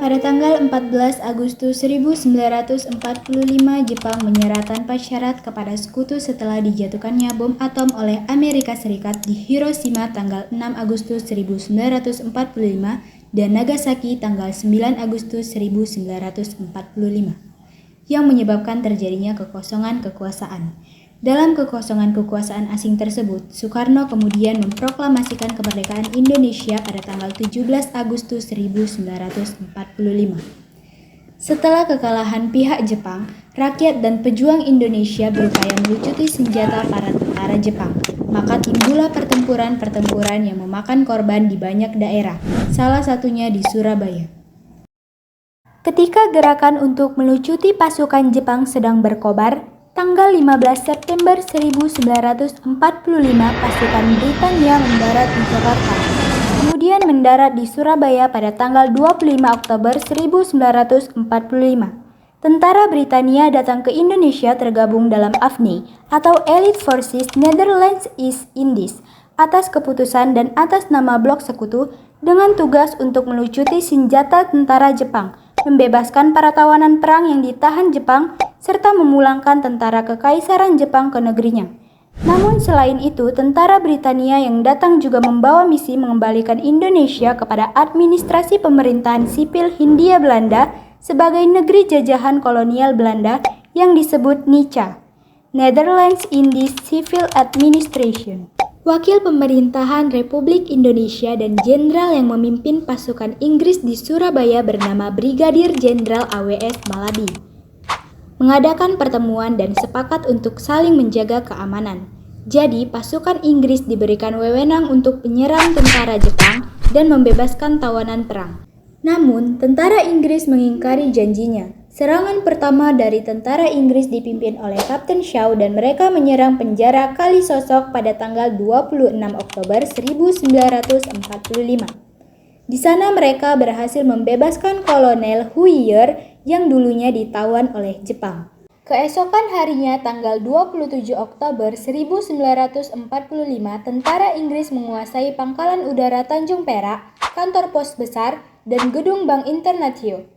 Pada tanggal 14 Agustus 1945, Jepang menyerah tanpa syarat kepada sekutu setelah dijatuhkannya bom atom oleh Amerika Serikat di Hiroshima tanggal 6 Agustus 1945 dan Nagasaki tanggal 9 Agustus 1945, yang menyebabkan terjadinya kekosongan kekuasaan. Dalam kekosongan kekuasaan asing tersebut, Soekarno kemudian memproklamasikan kemerdekaan Indonesia pada tanggal 17 Agustus 1945. Setelah kekalahan pihak Jepang, rakyat dan pejuang Indonesia berupaya melucuti senjata para tentara Jepang. Maka timbullah pertempuran-pertempuran yang memakan korban di banyak daerah, salah satunya di Surabaya. Ketika gerakan untuk melucuti pasukan Jepang sedang berkobar, tanggal 15 September 1945, pasukan Britania mendarat di Jakarta. Kemudian mendarat di Surabaya pada tanggal 25 Oktober 1945. Tentara Britania datang ke Indonesia tergabung dalam AFNI atau Allied Forces Netherlands East Indies atas keputusan dan atas nama blok sekutu dengan tugas untuk melucuti senjata tentara Jepang, membebaskan para tawanan perang yang ditahan Jepang, serta memulangkan tentara Kekaisaran Jepang ke negerinya. Namun selain itu, tentara Britania yang datang juga membawa misi mengembalikan Indonesia kepada administrasi pemerintahan sipil Hindia Belanda sebagai negeri jajahan kolonial Belanda yang disebut NICA, Netherlands Indies Civil Administration. Wakil pemerintahan Republik Indonesia dan jenderal yang memimpin pasukan Inggris di Surabaya bernama Brigadir Jenderal AWS Malabi mengadakan pertemuan dan sepakat untuk saling menjaga keamanan. Jadi, pasukan Inggris diberikan wewenang untuk menyerang tentara Jepang dan membebaskan tawanan perang. Namun, tentara Inggris mengingkari janjinya. Serangan pertama dari tentara Inggris dipimpin oleh Kapten Shaw dan mereka menyerang penjara Kalisosok pada tanggal 26 Oktober 1945. Di sana mereka berhasil membebaskan Kolonel Huiyer yang dulunya ditawan oleh Jepang. Keesokan harinya tanggal 27 Oktober 1945, tentara Inggris menguasai Pangkalan Udara Tanjung Perak, kantor pos besar, dan gedung Bank Internatio.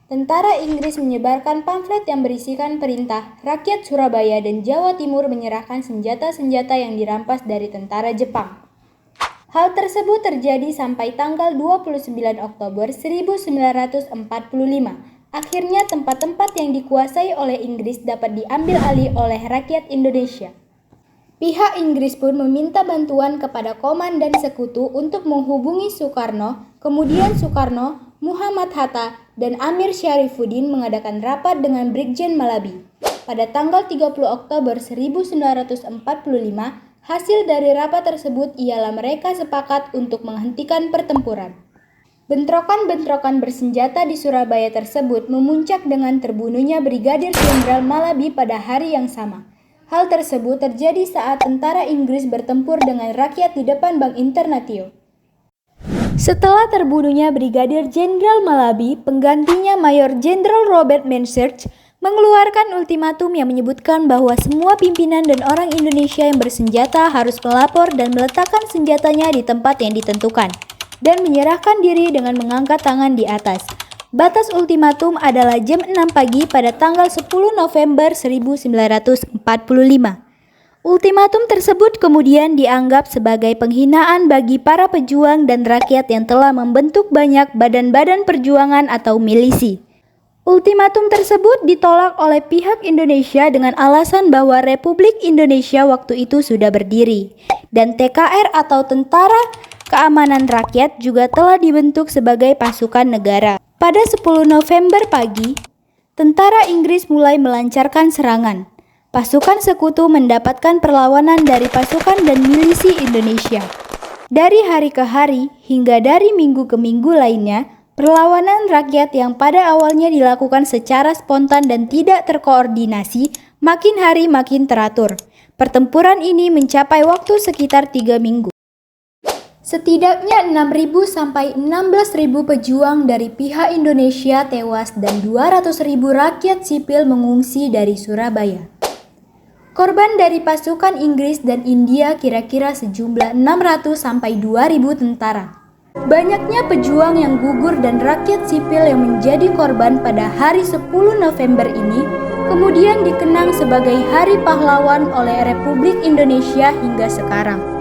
Tentara Inggris menyebarkan pamflet yang berisikan perintah rakyat Surabaya dan Jawa Timur menyerahkan senjata-senjata yang dirampas dari tentara Jepang. Hal tersebut terjadi sampai tanggal 29 Oktober 1945. Akhirnya tempat-tempat yang dikuasai oleh Inggris dapat diambil alih oleh rakyat Indonesia. Pihak Inggris pun meminta bantuan kepada komandan sekutu untuk menghubungi Soekarno. Kemudian Soekarno, Muhammad Hatta, dan Amir Syarifuddin mengadakan rapat dengan Brigjen Malabi. Pada tanggal 30 Oktober 1945, hasil dari rapat tersebut ialah mereka sepakat untuk menghentikan pertempuran. Bentrokan-bentrokan bersenjata di Surabaya tersebut memuncak dengan terbunuhnya Brigadir Jenderal Malabi pada hari yang sama. Hal tersebut terjadi saat tentara Inggris bertempur dengan rakyat di depan Bank Internatio. Setelah terbunuhnya Brigadir Jenderal Malabi, penggantinya Mayor Jenderal Robert Menchurch mengeluarkan ultimatum yang menyebutkan bahwa semua pimpinan dan orang Indonesia yang bersenjata harus melapor dan meletakkan senjatanya di tempat yang ditentukan dan menyerahkan diri dengan mengangkat tangan di atas. Batas ultimatum adalah jam 6 pagi pada tanggal 10 November 1945. Ultimatum tersebut kemudian dianggap sebagai penghinaan bagi para pejuang dan rakyat yang telah membentuk banyak badan-badan perjuangan atau milisi. Ultimatum tersebut ditolak oleh pihak Indonesia dengan alasan bahwa Republik Indonesia waktu itu sudah berdiri dan TKR atau Tentara Keamanan Rakyat juga telah dibentuk sebagai pasukan negara. Pada 10 November pagi, tentara Inggris mulai melancarkan serangan. Pasukan sekutu mendapatkan perlawanan dari pasukan dan milisi Indonesia. Dari hari ke hari hingga dari minggu ke minggu lainnya, perlawanan rakyat yang pada awalnya dilakukan secara spontan dan tidak terkoordinasi, makin hari makin teratur. Pertempuran ini mencapai waktu sekitar 3 minggu. Setidaknya 6.000 sampai 16.000 pejuang dari pihak Indonesia tewas dan 200.000 rakyat sipil mengungsi dari Surabaya. Korban dari pasukan Inggris dan India kira-kira sejumlah 600 sampai 2.000 tentara. Banyaknya pejuang yang gugur dan rakyat sipil yang menjadi korban pada hari 10 November ini kemudian dikenang sebagai Hari Pahlawan oleh Republik Indonesia hingga sekarang.